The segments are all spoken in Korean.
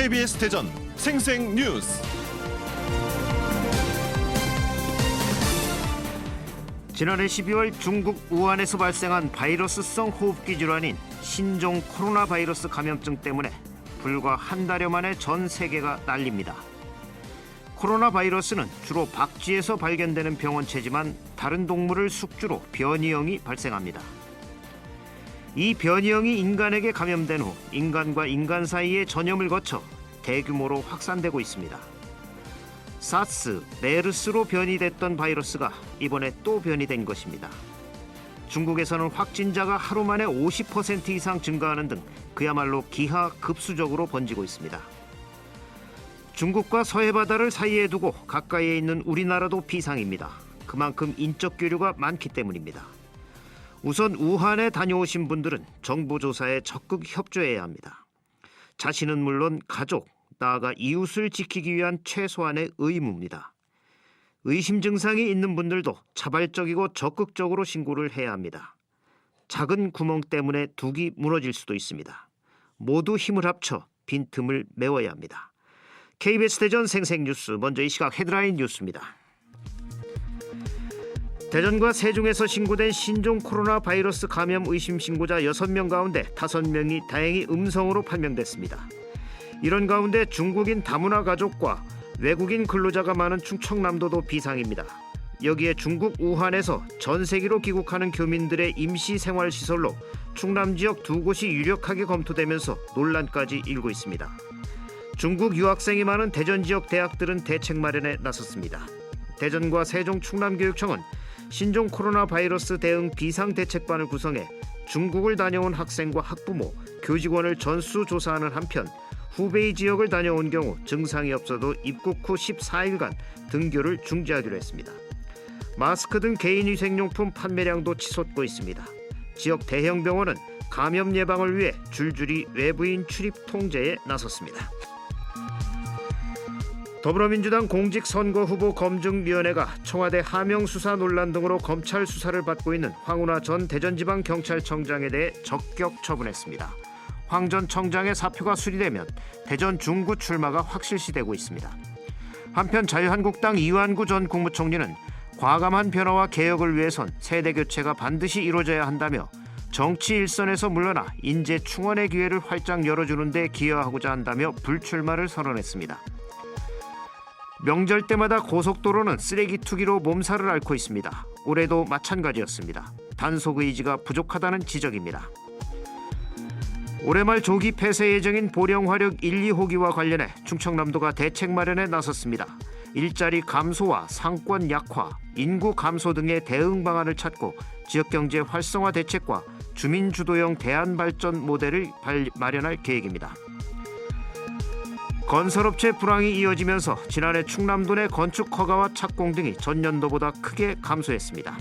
KBS 대전 생생 뉴스. 지난해 12월 중국 우한에서 발생한 바이러스성 호흡기 질환인 신종 코로나 바이러스 감염증 때문에 불과 한 달여 만에 전 세계가 난립니다. 코로나 바이러스는 주로 박쥐에서 발견되는 병원체지만 다른 동물을 숙주로 변이형이 발생합니다. 이 변이형이 인간에게 감염된 후 인간과 인간 사이의 전염을 거쳐 대규모로 확산되고 있습니다. 사스, 메르스로 변이됐던 바이러스가 이번에 또 변이된 것입니다. 중국에서는 확진자가 하루 만에 50% 이상 증가하는 등 그야말로 기하급수적으로 번지고 있습니다. 중국과 서해바다를 사이에 두고 가까이에 있는 우리나라도 비상입니다. 그만큼 인적 교류가 많기 때문입니다. 우선 우한에 다녀오신 분들은 정보 조사에 적극 협조해야 합니다. 자신은 물론 가족, 나아가 이웃을 지키기 위한 최소한의 의무입니다. 의심 증상이 있는 분들도 자발적이고 적극적으로 신고를 해야 합니다. 작은 구멍 때문에 둑이 무너질 수도 있습니다. 모두 힘을 합쳐 빈틈을 메워야 합니다. KBS 대전 생생뉴스, 먼저 이 시각 헤드라인 뉴스입니다. 대전과 세종에서 신고된 신종 코로나 바이러스 감염 의심 신고자 6명 가운데 5명이 다행히 음성으로 판명됐습니다. 이런 가운데 중국인 다문화 가족과 외국인 근로자가 많은 충청남도도 비상입니다. 여기에 중국 우한에서 전 세계로 귀국하는 교민들의 임시 생활시설로 충남 지역 2곳이 유력하게 검토되면서 논란까지 일고 있습니다. 중국 유학생이 많은 대전 지역 대학들은 대책 마련에 나섰습니다. 대전과 세종 충남교육청은 신종 코로나 바이러스 대응 비상대책반을 구성해 중국을 다녀온 학생과 학부모, 교직원을 전수조사하는 한편 후베이 지역을 다녀온 경우 증상이 없어도 입국 후 14일간 등교를 중지하기로 했습니다. 마스크 등 개인위생용품 판매량도 치솟고 있습니다. 지역 대형 병원은 감염 예방을 위해 줄줄이 외부인 출입 통제에 나섰습니다. 더불어민주당 공직선거후보 검증위원회가 청와대 하명 수사 논란 등으로 검찰 수사를 받고 있는 황운하 전 대전지방경찰청장에 대해 적격 처분했습니다. 황 전 청장의 사표가 수리되면 대전 중구 출마가 확실시되고 있습니다. 한편 자유한국당 이완구 전 국무총리는 과감한 변화와 개혁을 위해선 세대교체가 반드시 이루어져야 한다며 정치 일선에서 물러나 인재 충원의 기회를 활짝 열어주는 데 기여하고자 한다며 불출마를 선언했습니다. 명절 때마다 고속도로는 쓰레기 투기로 몸살을 앓고 있습니다. 올해도 마찬가지였습니다. 단속 의지가 부족하다는 지적입니다. 올해 말 조기 폐쇄 예정인 보령화력 1, 2호기와 관련해 충청남도가 대책 마련에 나섰습니다. 일자리 감소와 상권 약화, 인구 감소 등의 대응 방안을 찾고 지역경제 활성화 대책과 주민주도형 대안발전 모델을 마련할 계획입니다. 건설업체 불황이 이어지면서 지난해 충남도 내 건축 허가와 착공 등이 전년도보다 크게 감소했습니다.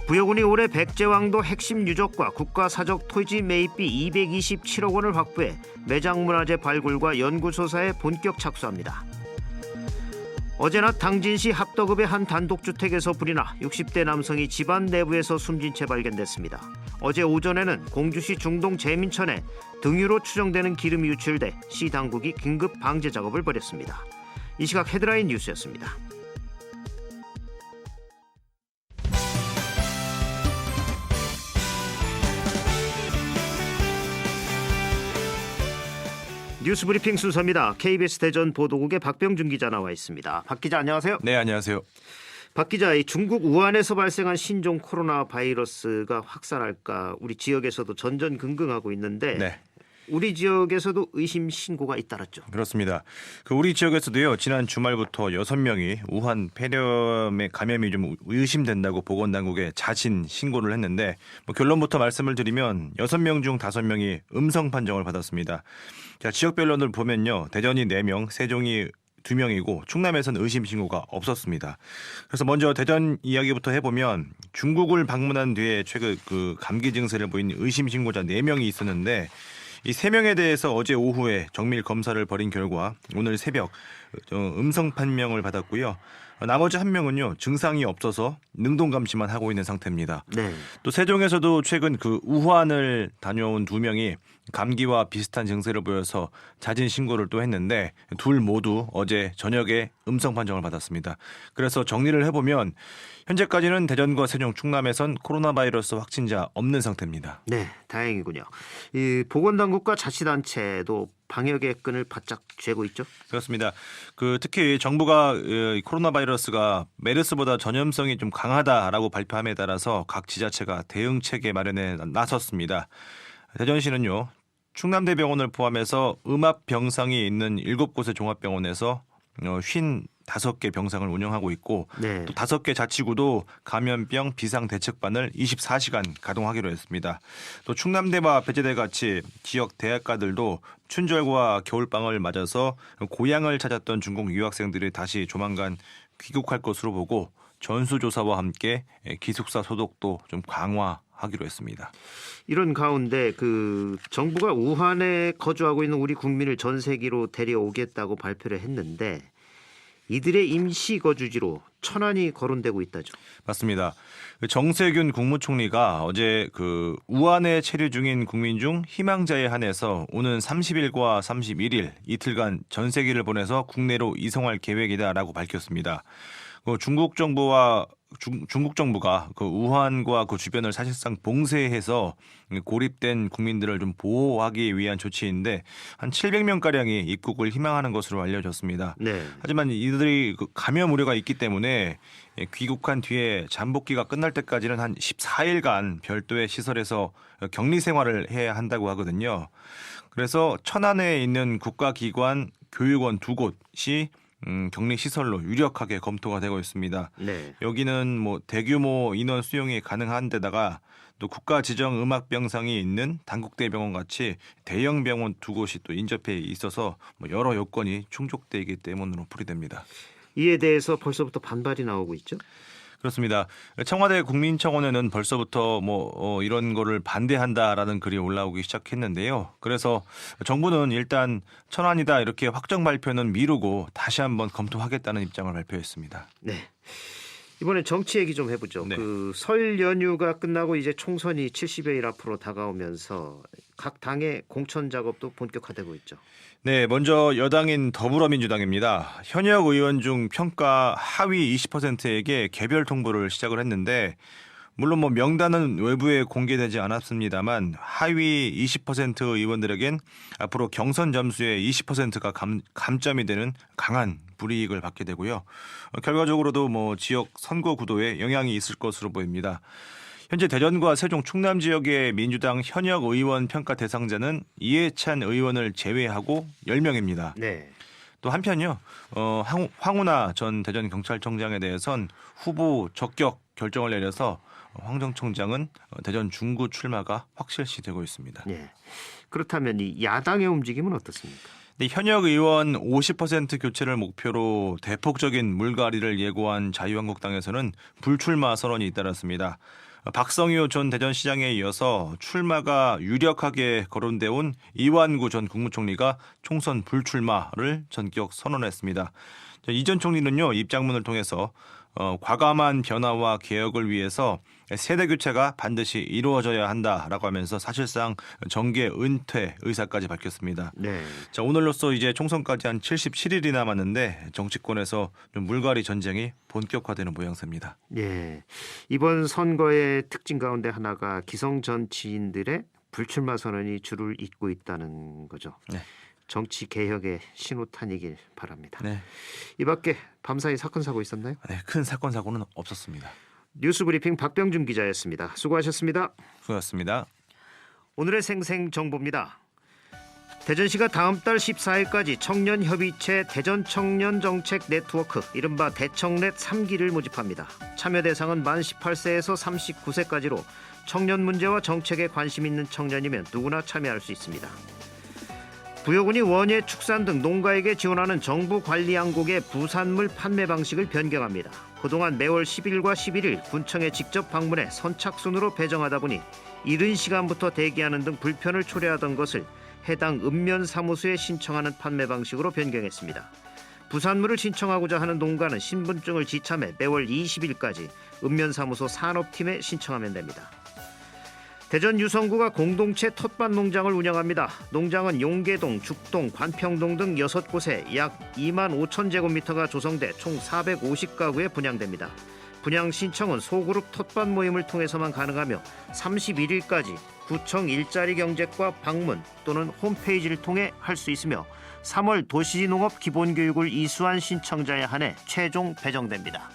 부여군이 올해 백제왕도 핵심 유적과 국가사적 토지 매입비 227억 원을 확보해 매장문화재 발굴과 연구조사에 본격 착수합니다. 어제 낮 당진시 합덕읍의 한 단독주택에서 불이 나 60대 남성이 집안 내부에서 숨진 채 발견됐습니다. 어제 오전에는 공주시 중동 재민천에 등유로 추정되는 기름이 유출돼 시 당국이 긴급 방제 작업을 벌였습니다. 이 시각 헤드라인 뉴스였습니다. 뉴스 브리핑 순서입니다. KBS 대전 보도국의 박병준 기자 나와 있습니다. 박 기자 안녕하세요. 네, 안녕하세요. 박 기자, 중국 우한에서 발생한 신종 코로나 바이러스가 확산할까 우리 지역에서도 전전긍긍하고 있는데 네. 우리 지역에서도 의심 신고가 잇따랐죠. 그렇습니다. 우리 지역에서도요. 지난 주말부터 6명이 우한 폐렴의 감염이 좀 의심된다고 보건당국에 자진 신고를 했는데 결론부터 말씀을 드리면 6명 중 5명이 음성 판정을 받았습니다. 자, 지역별로를 보면요. 대전이 4명, 세종이 2명이고 충남에서는 의심 신고가 없었습니다. 그래서 먼저 대전 이야기부터 해보면 중국을 방문한 뒤에 최근 감기 증세를 보인 의심 신고자 4명이 있었는데 이 3명에 대해서 어제 오후에 정밀 검사를 벌인 결과 오늘 새벽 음성 판명을 받았고요. 나머지 한 명은요 증상이 없어서 능동 감시만 하고 있는 상태입니다. 네. 또 세종에서도 최근 그 우한을 다녀온 2명이 감기와 비슷한 증세를 보여서 자진 신고를 또 했는데 둘 모두 어제 저녁에 음성 판정을 받았습니다. 그래서 정리를 해보면 현재까지는 대전과 세종, 충남에선 코로나 바이러스 확진자 없는 상태입니다. 네, 다행이군요. 이 보건당국과 자치단체도 방역의 끈을 바짝 쥐고 있죠. 그렇습니다. 특히 정부가 코로나 바이러스가 메르스보다 전염성이 좀 강하다라고 발표함에 따라서 각 지자체가 대응 체계 마련에 나섰습니다. 대전시는요 충남대병원을 포함해서 음압 병상이 있는 7곳의 종합병원에서 55개 병상을 운영하고 있고 네. 또 5개 자치구도 감염병 비상대책반을 24시간 가동하기로 했습니다. 또 충남대와 배재대 같이 지역 대학가들도 춘절과 겨울방을 맞아서 고향을 찾았던 중국 유학생들이 다시 조만간 귀국할 것으로 보고 전수조사와 함께 기숙사 소독도 좀 강화하기로 했습니다. 이런 가운데 정부가 우한에 거주하고 있는 우리 국민을 전세기로 데려오겠다고 발표를 했는데 이들의 임시 거주지로 천안이 거론되고 있다죠. 맞습니다. 정세균 국무총리가 어제 우한에 체류 중인 국민 중 희망자에 한해서 오는 30일과 31일 이틀간 전세기를 보내서 국내로 이송할 계획이다라고 밝혔습니다. 중국 정부가 우한과 그 주변을 사실상 봉쇄해서 고립된 국민들을 좀 보호하기 위한 조치인데 한 700명 가량이 입국을 희망하는 것으로 알려졌습니다. 네. 하지만 이들이 감염 우려가 있기 때문에 귀국한 뒤에 잠복기가 끝날 때까지는 한 14일간 별도의 시설에서 격리 생활을 해야 한다고 하거든요. 그래서 천안에 있는 국가기관 교육원 2곳이 격리 시설로 유력하게 검토가 되고 있습니다. 네. 여기는 대규모 인원 수용이 가능한 데다가 또 국가 지정 음압 병상이 있는 단국대병원 같이 대형 병원 2곳이 또 인접해 있어서 여러 요건이 충족되기 때문으로 풀이됩니다. 이에 대해서 벌써부터 반발이 나오고 있죠. 그렇습니다. 청와대 국민청원에는 벌써부터 이런 거를 반대한다라는 글이 올라오기 시작했는데요. 그래서 정부는 일단 천안이다 이렇게 확정 발표는 미루고 다시 한번 검토하겠다는 입장을 발표했습니다. 네. 이번에 정치 얘기 좀 해보죠. 네. 설 연휴가 끝나고 이제 총선이 70여일 앞으로 다가오면서 각 당의 공천 작업도 본격화되고 있죠. 네, 먼저 여당인 더불어민주당입니다. 현역 의원 중 평가 하위 20%에게 개별 통보를 시작을 했는데 물론 명단은 외부에 공개되지 않았습니다만 하위 20% 의원들에겐 앞으로 경선 점수의 20%가 감점이 되는 강한 불이익을 받게 되고요. 결과적으로도 지역 선거 구도에 영향이 있을 것으로 보입니다. 현재 대전과 세종, 충남 지역의 민주당 현역 의원 평가 대상자는 이해찬 의원을 제외하고 10명입니다. 네. 또 한편요, 황운하 전 대전 경찰청장에 대해선 후보 적격 결정을 내려서 황 전 청장은 대전 중구 출마가 확실시되고 있습니다. 네. 그렇다면 이 야당의 움직임은 어떻습니까? 현역 의원 50% 교체를 목표로 대폭적인 물갈이를 예고한 자유한국당에서는 불출마 선언이 잇따랐습니다. 박성효 전 대전시장에 이어서 출마가 유력하게 거론돼 온 이완구 전 국무총리가 총선 불출마를 전격 선언했습니다. 이 전 총리는요 입장문을 통해서 과감한 변화와 개혁을 위해서 세대 교체가 반드시 이루어져야 한다라고 하면서 사실상 정계 은퇴 의사까지 밝혔습니다. 네. 자, 오늘로써 이제 총선까지 한 77일이 남았는데 정치권에서 좀 물갈이 전쟁이 본격화되는 모양새입니다. 예. 이번 선거의 특징 가운데 하나가 기성 정치인들의 불출마 선언이 줄을 잇고 있다는 거죠. 네. 정치 개혁의 신호탄이길 바랍니다. 네. 이 밖에 밤사이 사건 사고 있었나요? 네, 큰 사건 사고는 없었습니다. 뉴스브리핑 박병준 기자였습니다. 수고하셨습니다. 수고하셨습니다. 오늘의 생생정보입니다. 대전시가 다음 달 14일까지 청년협의체 대전청년정책 네트워크 이른바 대청넷 3기를 모집합니다. 참여 대상은 만 18세에서 39세까지로 청년 문제와 정책에 관심 있는 청년이면 누구나 참여할 수 있습니다. 부여군이 원예, 축산 등 농가에게 지원하는 정부 관리 양국의 부산물 판매 방식을 변경합니다. 그동안 매월 10일과 11일 군청에 직접 방문해 선착순으로 배정하다 보니 이른 시간부터 대기하는 등 불편을 초래하던 것을 해당 읍면 사무소에 신청하는 판매 방식으로 변경했습니다. 부산물을 신청하고자 하는 농가는 신분증을 지참해 매월 20일까지 읍면사무소 산업팀에 신청하면 됩니다. 대전 유성구가 공동체 텃밭 농장을 운영합니다. 농장은 용계동, 죽동, 관평동 등 6곳에 약 2만 5천 제곱미터가 조성돼 총 450가구에 분양됩니다. 분양 신청은 소그룹 텃밭 모임을 통해서만 가능하며 31일까지 구청 일자리 경제과 방문 또는 홈페이지를 통해 할 수 있으며 3월 도시농업 기본교육을 이수한 신청자에 한해 최종 배정됩니다.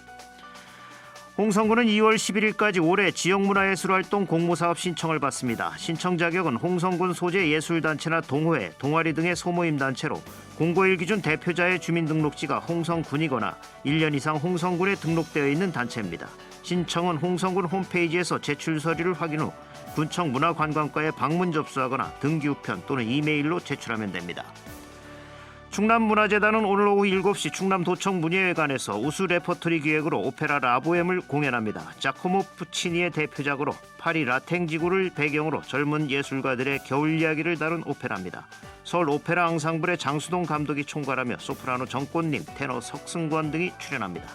홍성군은 2월 11일까지 올해 지역문화예술활동 공모사업 신청을 받습니다. 신청 자격은 홍성군 소재 예술단체나 동호회, 동아리 등의 소모임단체로 공고일 기준 대표자의 주민등록지가 홍성군이거나 1년 이상 홍성군에 등록되어 있는 단체입니다. 신청은 홍성군 홈페이지에서 제출 서류를 확인 후 군청 문화관광과에 방문 접수하거나 등기 우편 또는 이메일로 제출하면 됩니다. 충남문화재단은 오늘 오후 7시 충남도청 문예회관에서 우수 레퍼토리 기획으로 오페라 라보엠을 공연합니다. 자코모 푸치니의 대표작으로 파리 라탱 지구를 배경으로 젊은 예술가들의 겨울 이야기를 다룬 오페라입니다. 서울 오페라 앙상블의 장수동 감독이 총괄하며 소프라노 정꽃님, 테너 석승권 등이 출연합니다.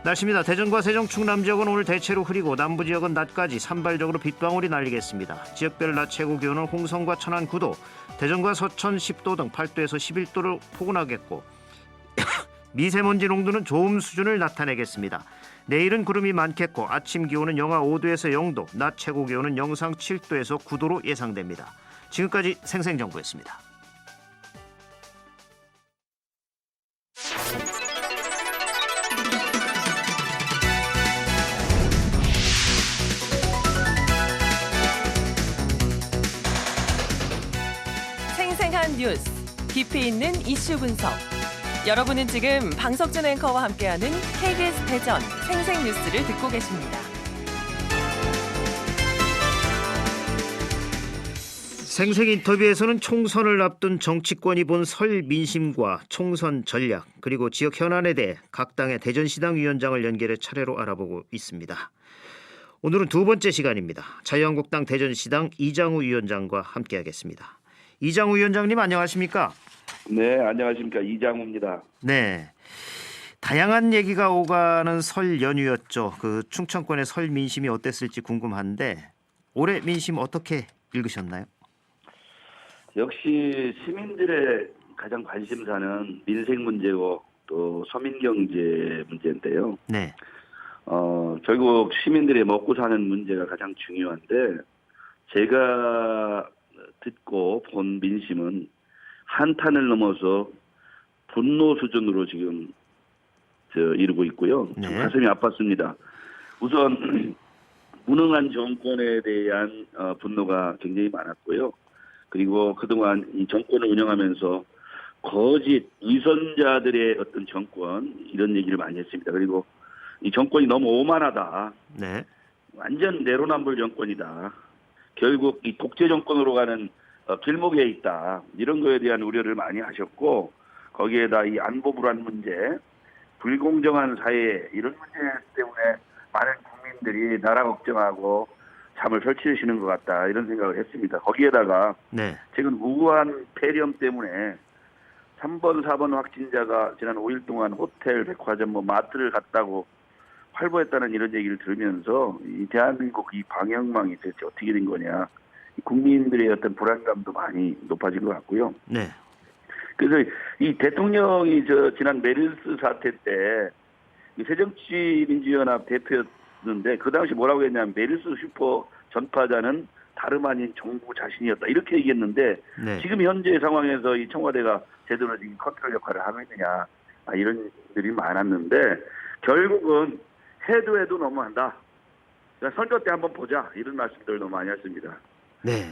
날씨입니다. 대전과 세종, 충남 지역은 오늘 대체로 흐리고 남부 지역은 낮까지 산발적으로 빗방울이 날리겠습니다. 지역별 낮 최고 기온은 홍성과 천안 9도, 대전과 서천 10도 등 8도에서 11도로 포근하겠고 미세먼지 농도는 좋음 수준을 나타내겠습니다. 내일은 구름이 많겠고 아침 기온은 영하 5도에서 0도, 낮 최고 기온은 영상 7도에서 9도로 예상됩니다. 지금까지 생생정보였습니다. 생생한 뉴스, 깊이 있는 이슈 분석. 여러분은 지금 방석준 앵커와 함께하는 KBS 대전 생생뉴스를 듣고 계십니다. 생생 인터뷰에서는 총선을 앞둔 정치권이 본 설 민심과 총선 전략 그리고 지역 현안에 대해 각 당의 대전시당 위원장을 연결해 차례로 알아보고 있습니다. 오늘은 두 번째 시간입니다. 자유한국당 대전시당 이장우 위원장과 함께하겠습니다. 이장우 위원장님 안녕하십니까? 네, 안녕하십니까. 이장우입니다. 네, 다양한 얘기가 오가는 설 연휴였죠. 그 충청권의 설 민심이 어땠을지 궁금한데 올해 민심 어떻게 읽으셨나요? 역시 시민들의 가장 관심사는 민생 문제고 또 서민 경제 문제인데요. 네, 결국 시민들의 먹고 사는 문제가 가장 중요한데 제가 듣고 본 민심은 한탄을 넘어서 분노 수준으로 지금 이루고 있고요. 참 네. 가슴이 아팠습니다. 우선 무능한 정권에 대한 분노가 굉장히 많았고요. 그리고 그동안 이 정권을 운영하면서 거짓 위선자들의 어떤 정권 이런 얘기를 많이 했습니다. 그리고 이 정권이 너무 오만하다. 네, 완전 내로남불 정권이다. 결국 이 독재 정권으로 가는 길목에 있다. 이런 거에 대한 우려를 많이 하셨고 거기에다 이 안보 불안 문제, 불공정한 사회 이런 문제 때문에 많은 국민들이 나라 걱정하고 잠을 설치시는 것 같다. 이런 생각을 했습니다. 거기에다가 네, 최근 우한 폐렴 때문에 3번, 4번 확진자가 지난 5일 동안 호텔, 백화점, 마트를 갔다고 활보했다는 이런 얘기를 들으면서 이 대한민국 이 방역망이 대체 어떻게 된 거냐. 국민들의 어떤 불안감도 많이 높아진 것 같고요. 네, 그래서 이 대통령이 지난 메르스 사태 때 새정치민주연합 대표였는데 그 당시 뭐라고 했냐면 메르스 슈퍼 전파자는 다름 아닌 정부 자신이었다. 이렇게 얘기했는데 네. 지금 현재 상황에서 이 청와대가 제대로 지금 컨트롤 역할을 하고 있느냐. 이런 일이 많았는데 결국은 해도 너무한다. 그러니까 선거 때 한번 보자. 이런 말씀들을 너무 많이 했습니다. 네.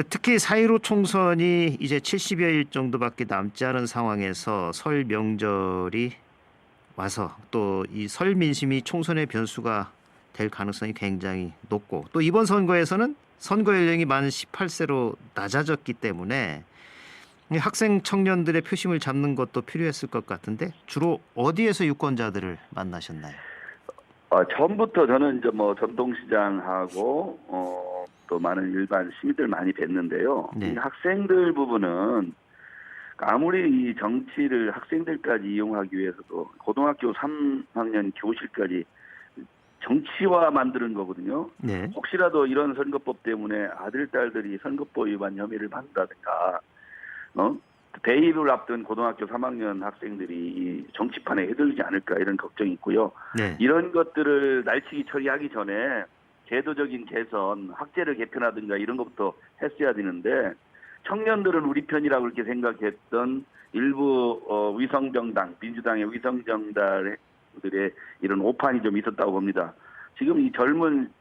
특히 4.15 총선이 이제 70여일 정도밖에 남지 않은 상황에서 설 명절이 와서 또 이 설 민심이 총선의 변수가 될 가능성이 굉장히 높고 또 이번 선거에서는 선거 연령이 만 18세로 낮아졌기 때문에 학생 청년들의 표심을 잡는 것도 필요했을 것 같은데 주로 어디에서 유권자들을 만나셨나요? 처음부터 저는 이제 전통시장하고 또 많은 일반 시민들 많이 뵀는데요. 네. 이 학생들 부분은 아무리 이 정치를 학생들까지 이용하기 위해서도 고등학교 3학년 교실까지 정치화 만드는 거거든요. 네. 혹시라도 이런 선거법 때문에 아들, 딸들이 선거법 위반 혐의를 받는다든가, 대입을 앞둔 고등학교 3학년 학생들이 이 정치판에 헤들리지 않을까 이런 걱정이 있고요. 네. 이런 것들을 날치기 처리하기 전에 제도적인 개선, 학제를 개편하든가 이런 것부터 했어야 되는데 청년들은 우리 편이라고 이렇게 생각했던 일부 위성정당, 민주당의 위성정당들의 이런 오판이 좀 있었다고 봅니다. 지금 이 젊은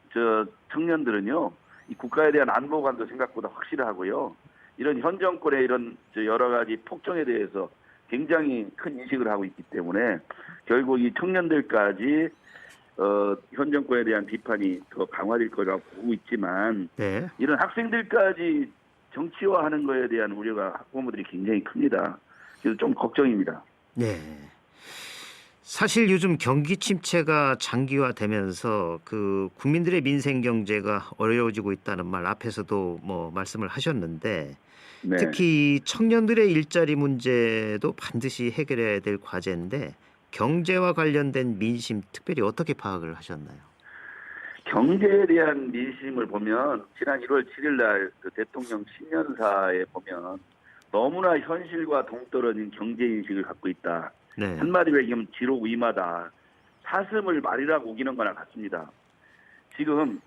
청년들은요, 이 국가에 대한 안보관도 생각보다 확실하고요. 이런 현 정권의 이런 여러 가지 폭정에 대해서 굉장히 큰 인식을 하고 있기 때문에 결국 이 청년들까지 현 정권에 대한 비판이 더 강화될 거라고 보고 있지만 네. 이런 학생들까지 정치화하는 거에 대한 우려가 학부모들이 굉장히 큽니다. 그래서 좀 걱정입니다. 네. 사실 요즘 경기 침체가 장기화되면서 그 국민들의 민생 경제가 어려워지고 있다는 말 앞에서도 뭐 말씀을 하셨는데 네. 특히 청년들의 일자리 문제도 반드시 해결해야 될 과제인데 경제와 관련된 민심 특별히 어떻게 파악을 하셨나요? 경제에 대한 민심을 보면 지난 1월 7일 날 그 대통령 신년사에 보면 너무나 현실과 동떨어진 경제 인식을 갖고 있다. 네. 한마디로 얘기하면 지록위마다 사슴을 말이라고 우기는 거나 같습니다. 지금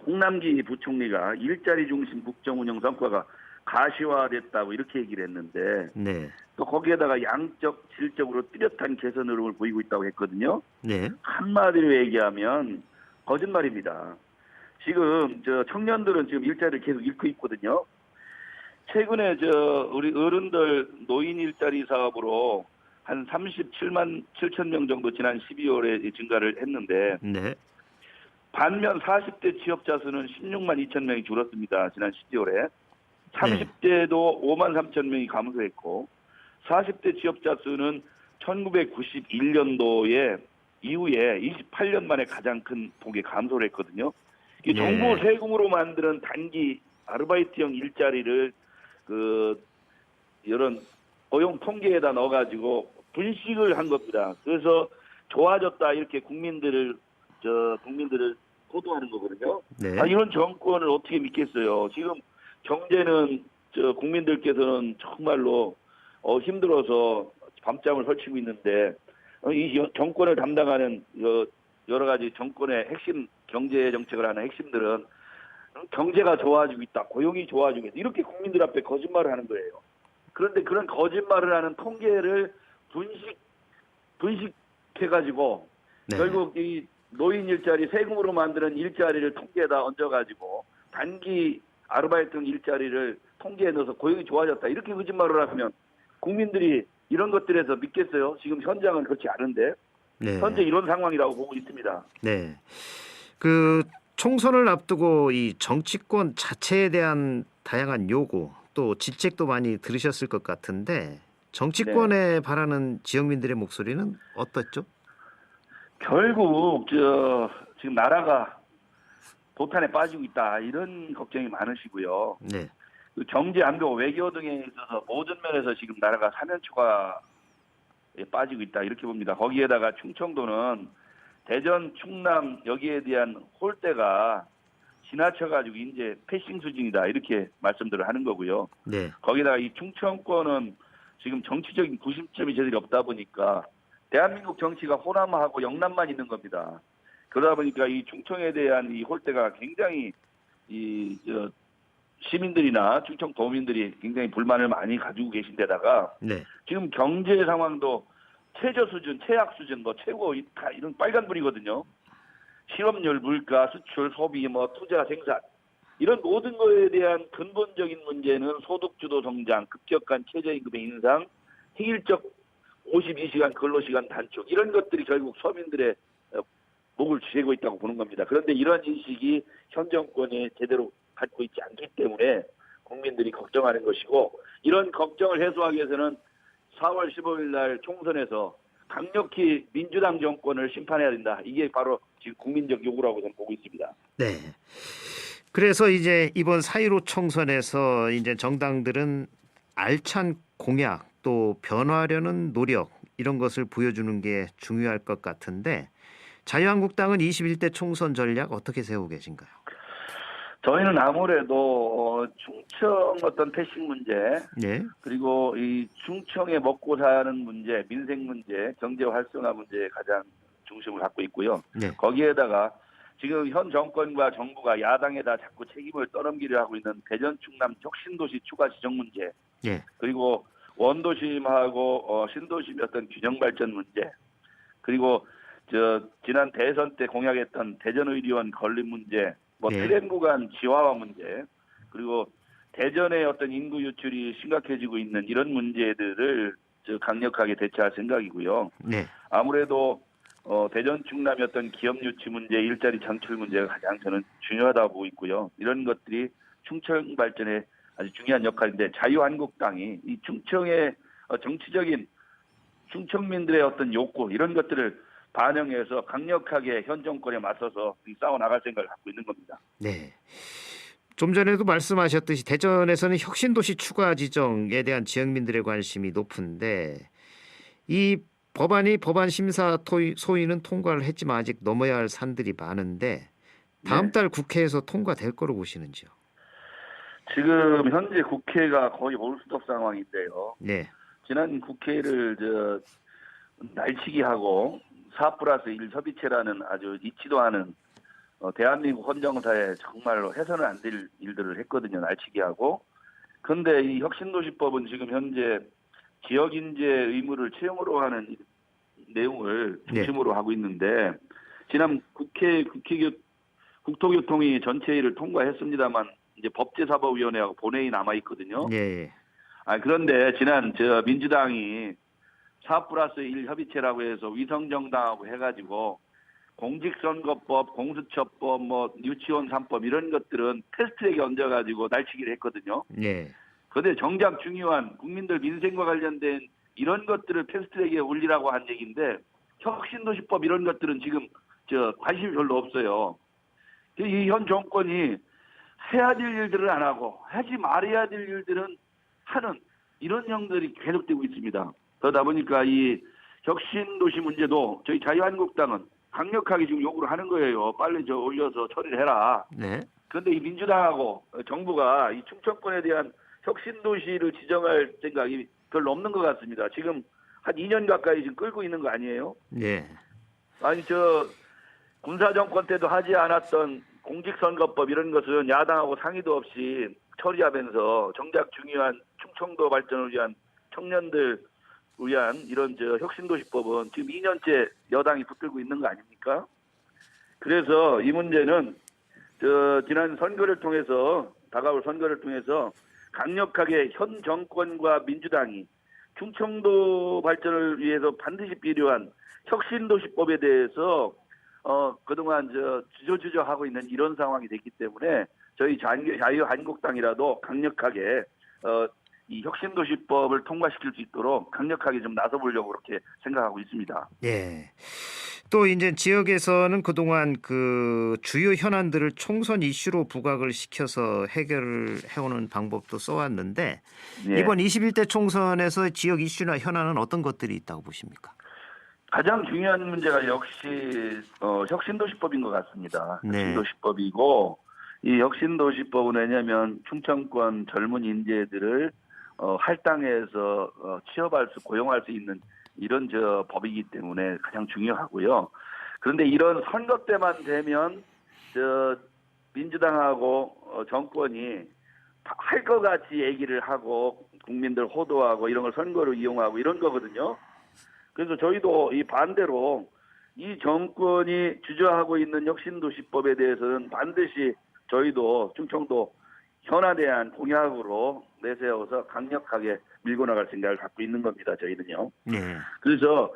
홍남기 부총리가 일자리 중심 국정운영 성과가 가시화됐다고 이렇게 얘기를 했는데 네. 또 거기에다가 양적, 질적으로 뚜렷한 개선 흐름을 보이고 있다고 했거든요. 네. 한마디로 얘기하면 거짓말입니다. 지금 청년들은 지금 일자리를 계속 잃고 있거든요. 최근에 우리 어른들 노인 일자리 사업으로 한 37만 7천 명 정도 지난 12월에 증가를 했는데 네. 반면 40대 취업자 수는 16만 2천 명이 줄었습니다. 지난 12월에. 30대도 5만 3천 명이 감소했고 40대 취업자 수는 1991년도에 이후에 28년 만에 가장 큰 폭의 감소를 했거든요. 이게 정부 세금으로 만드는 단기 아르바이트형 일자리를 이런 고용 통계에다 넣어가지고 분식을 한 겁니다. 그래서 좋아졌다 이렇게 국민들을 호도하는 거거든요. 네. 이런 정권을 어떻게 믿겠어요? 지금 경제는 국민들께서는 정말로 힘들어서 밤잠을 설치고 있는데 이 정권을 담당하는 여러 가지 정권의 핵심 경제 정책을 하는 핵심들은 경제가 좋아지고 있다, 고용이 좋아지고 있다 이렇게 국민들 앞에 거짓말을 하는 거예요. 그런데 그런 거짓말을 하는 통계를 분식해가지고 네. 결국 이 노인 일자리 세금으로 만드는 일자리를 통계에다 얹어가지고 단기 아르바이트 일자리를 통계에 넣어서 고용이 좋아졌다 이렇게 거짓말을 하면 국민들이 이런 것들에서 믿겠어요? 지금 현장은 그렇지 않은데 네. 현재 이런 상황이라고 보고 있습니다. 네. 그 총선을 앞두고 이 정치권 자체에 대한 다양한 요구 또 질책도 많이 들으셨을 것 같은데 정치권에 바라는 지역민들의 목소리는 어떻죠? 결국 지금 나라가 도탄에 빠지고 있다 이런 걱정이 많으시고요. 네. 그 경제, 안보, 외교 등에 있어서 모든 면에서 지금 나라가 사면초가에 빠지고 있다 이렇게 봅니다. 거기에다가 충청도는 대전, 충남 여기에 대한 홀대가 지나쳐가지고 이제 패싱 수준이다 이렇게 말씀들을 하는 거고요. 네. 거기다가 이 충청권은 지금 정치적인 구심점이 저들이 없다 보니까 대한민국 정치가 호남하고 영남만 있는 겁니다. 그러다 보니까 이 충청에 대한 이 홀대가 굉장히 시민들이나 충청 도민들이 굉장히 불만을 많이 가지고 계신 데다가 네. 지금 경제 상황도 최저 수준, 최악 수준, 최고 다 이런 빨간불이거든요. 실업률, 물가, 수출, 소비, 투자, 생산 이런 모든 거에 대한 근본적인 문제는 소득주도 성장, 급격한 최저임금의 인상, 획일적 52시간 근로시간 단축 이런 것들이 결국 서민들의 목을 쥐고 있다고 보는 겁니다. 그런데 이런 인식이 현 정권이 제대로 갖고 있지 않기 때문에 국민들이 걱정하는 것이고 이런 걱정을 해소하기 위해서는 4월 15일 날 총선에서 강력히 민주당 정권을 심판해야 된다. 이게 바로 지금 국민적 요구라고 저는 보고 있습니다. 네. 그래서 이제 이번 4.15 총선에서 이제 정당들은 알찬 공약 또 변화하려는 노력 이런 것을 보여주는 게 중요할 것 같은데 자유한국당은 21대 총선 전략 어떻게 세우고 계신가요? 저희는 아무래도 충청 어떤 패싱 문제 네. 그리고 이 충청에 먹고 사는 문제, 민생 문제, 경제 활성화 문제에 가장 중심을 갖고 있고요. 네. 거기에다가 지금 현 정권과 정부가 야당에다 자꾸 책임을 떠넘기려 하고 있는 대전 충남 혁신도시 추가 지정 문제, 네. 그리고 원도심하고 신도심의 어떤 균형 발전 문제, 그리고 지난 대선 때 공약했던 대전의료원 건립 문제, 네. 트램 구간 지하화 문제, 그리고 대전의 어떤 인구 유출이 심각해지고 있는 이런 문제들을 강력하게 대처할 생각이고요. 네. 아무래도 대전 충남의 어떤 기업 유치 문제, 일자리 창출 문제가 가장 저는 중요하다고 보고 있고요. 이런 것들이 충청 발전에 아주 중요한 역할인데 자유한국당이 이 충청의 정치적인 충청민들의 어떤 욕구 이런 것들을 반영해서 강력하게 현 정권에 맞서서 싸워 나갈 생각을 갖고 있는 겁니다. 네. 좀 전에도 말씀하셨듯이 대전에서는 혁신도시 추가 지정에 대한 지역민들의 관심이 높은데 이 법안이 법안 심사 소위는 통과를 했지만 아직 넘어야 할 산들이 많은데 다음 달 국회에서 통과될 거로 보시는지요? 지금 현재 국회가 거의 올스톱 상황인데요. 네. 지난 국회를 날치기 하고 4+1 협의체라는 아주 있지도 않은 대한민국 헌정사에 정말로 해서는 안 될 일들을 했거든요. 날치기하고. 그런데 이 혁신도시법은 지금 현재 지역인재 의무를 채용으로 하는 내용을 중심으로 하고 있는데 지난 국토교통위 전체회의를 통과했습니다만 이제 법제사법위원회하고 본회의 남아 있거든요. 네. 그런데 지난 민주당이 4+1 협의체라고 해서 위성정당하고 해가지고 공직선거법, 공수처법, 유치원 3법 이런 것들은 패스트트랙에 얹어가지고 날치기를 했거든요. 네. 그런데 정작 중요한 국민들 민생과 관련된 이런 것들을 패스트트랙에 올리라고 한 얘기인데 혁신도시법 이런 것들은 지금 관심이 별로 없어요. 이 현 정권이 해야 될 일들을 안 하고 하지 말아야 될 일들은 하는 이런 형들이 계속되고 있습니다. 그러다 보니까 이 혁신도시 문제도 저희 자유한국당은 강력하게 지금 요구를 하는 거예요. 빨리 올려서 처리를 해라. 네. 그런데 이 민주당하고 정부가 이 충청권에 대한 혁신도시를 지정할 생각이 별로 없는 것 같습니다. 지금 한 2년 가까이 지금 끌고 있는 거 아니에요? 네. 아니 군사정권 때도 하지 않았던 공직선거법 이런 것은 야당하고 상의도 없이 처리하면서 정작 중요한 충청도 발전을 위한 청년들 위한 이런 혁신도시법은 지금 2년째 여당이 붙들고 있는 거 아닙니까? 그래서 이 문제는 지난 선거를 통해서 다가올 선거를 통해서 강력하게 현 정권과 민주당이 충청도 발전을 위해서 반드시 필요한 혁신도시법에 대해서 그동안 주저주저하고 있는 이런 상황이 됐기 때문에 저희 자유한국당이라도 강력하게 이 혁신도시법을 통과시킬 수 있도록 강력하게 좀 나서보려고 그렇게 생각하고 있습니다. 예. 또 이제 지역에서는 그동안 그 주요 현안들을 총선 이슈로 부각을 시켜서 해결을 해오는 방법도 써왔는데 예. 이번 21대 총선에서 지역 이슈나 현안은 어떤 것들이 있다고 보십니까? 가장 중요한 문제가 역시 혁신도시법인 것 같습니다. 네. 혁신도시법이고 이 혁신도시법은 왜냐하면 충청권 젊은 인재들을 할당해서 고용할 수 있는 이런 법이기 때문에 가장 중요하고요. 그런데 이런 선거 때만 되면 민주당하고 정권이 할 것 같이 얘기를 하고 국민들 호도하고 이런 걸 선거로 이용하고 이런 거거든요. 그래서 저희도 이 반대로 이 정권이 주저하고 있는 혁신도시법에 대해서는 반드시 저희도 충청도 현안에 대한 공약으로 내세워서 강력하게 밀고 나갈 생각을 갖고 있는 겁니다. 저희는요. 네. 그래서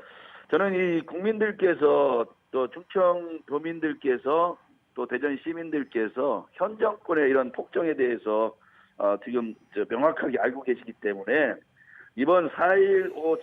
저는 이 국민들께서 또 충청도민들께서 또 대전 시민들께서 현 정권의 이런 폭정에 대해서 지금 명확하게 알고 계시기 때문에 이번 4.15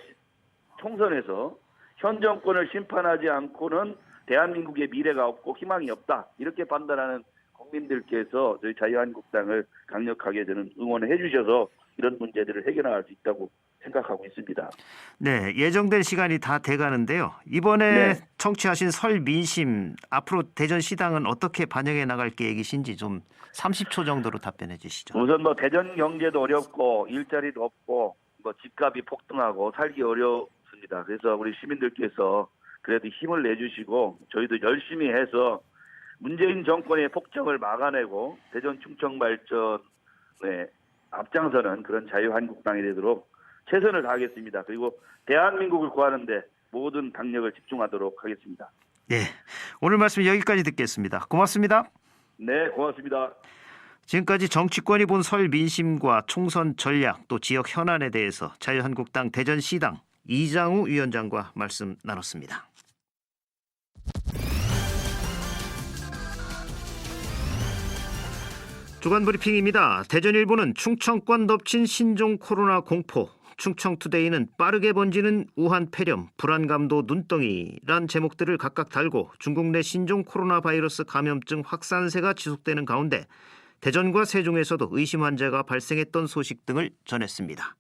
총선에서 현 정권을 심판하지 않고는 대한민국의 미래가 없고 희망이 없다. 이렇게 판단하는 국민들께서 저희 자유한국당을 강력하게 저는 응원해 주셔서 이런 문제들을 해결할 수 있다고 생각하고 있습니다. 네, 예정된 시간이 다 돼가는데요. 이번에 네. 청취하신 설 민심 앞으로 대전시당은 어떻게 반영해 나갈 계획이신지 좀 30초 정도로 답변해 주시죠. 우선 뭐 대전 경제도 어렵고 일자리도 없고 뭐 집값이 폭등하고 살기 어렵습니다. 그래서 우리 시민들께서 그래도 힘을 내주시고 저희도 열심히 해서 문재인 정권의 폭정을 막아내고 대전 충청 발전에 앞장서는 그런 자유한국당이 되도록 최선을 다하겠습니다. 그리고 대한민국을 구하는데 모든 당력을 집중하도록 하겠습니다. 네, 오늘 말씀 여기까지 듣겠습니다. 고맙습니다. 네, 고맙습니다. 지금까지 정치권이 본 설 민심과 총선 전략 또 지역 현안에 대해서 자유한국당 대전시당 이장우 위원장과 말씀 나눴습니다. 주간 브리핑입니다. 대전일보는 충청권 덮친 신종 코로나 공포, 충청투데이는 빠르게 번지는 우한 폐렴, 불안감도 눈덩이란 제목들을 각각 달고 중국 내 신종 코로나 바이러스 감염증 확산세가 지속되는 가운데 대전과 세종에서도 의심 환자가 발생했던 소식 등을 전했습니다.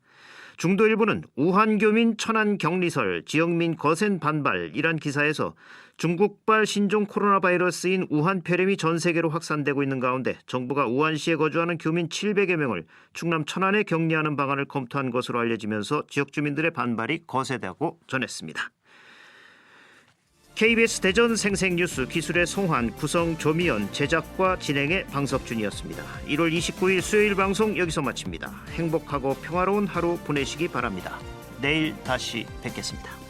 중도일보는 우한 교민 천안 격리설, 지역민 거센 반발이란 기사에서 중국발 신종 코로나 바이러스인 우한 폐렴이 전 세계로 확산되고 있는 가운데 정부가 우한시에 거주하는 교민 700여 명을 충남 천안에 격리하는 방안을 검토한 것으로 알려지면서 지역 주민들의 반발이 거세다고 전했습니다. KBS 대전 생생뉴스 기술의 송환, 구성 조미연, 제작과 진행의 방석준이었습니다. 1월 29일 수요일 방송 여기서 마칩니다. 행복하고 평화로운 하루 보내시기 바랍니다. 내일 다시 뵙겠습니다.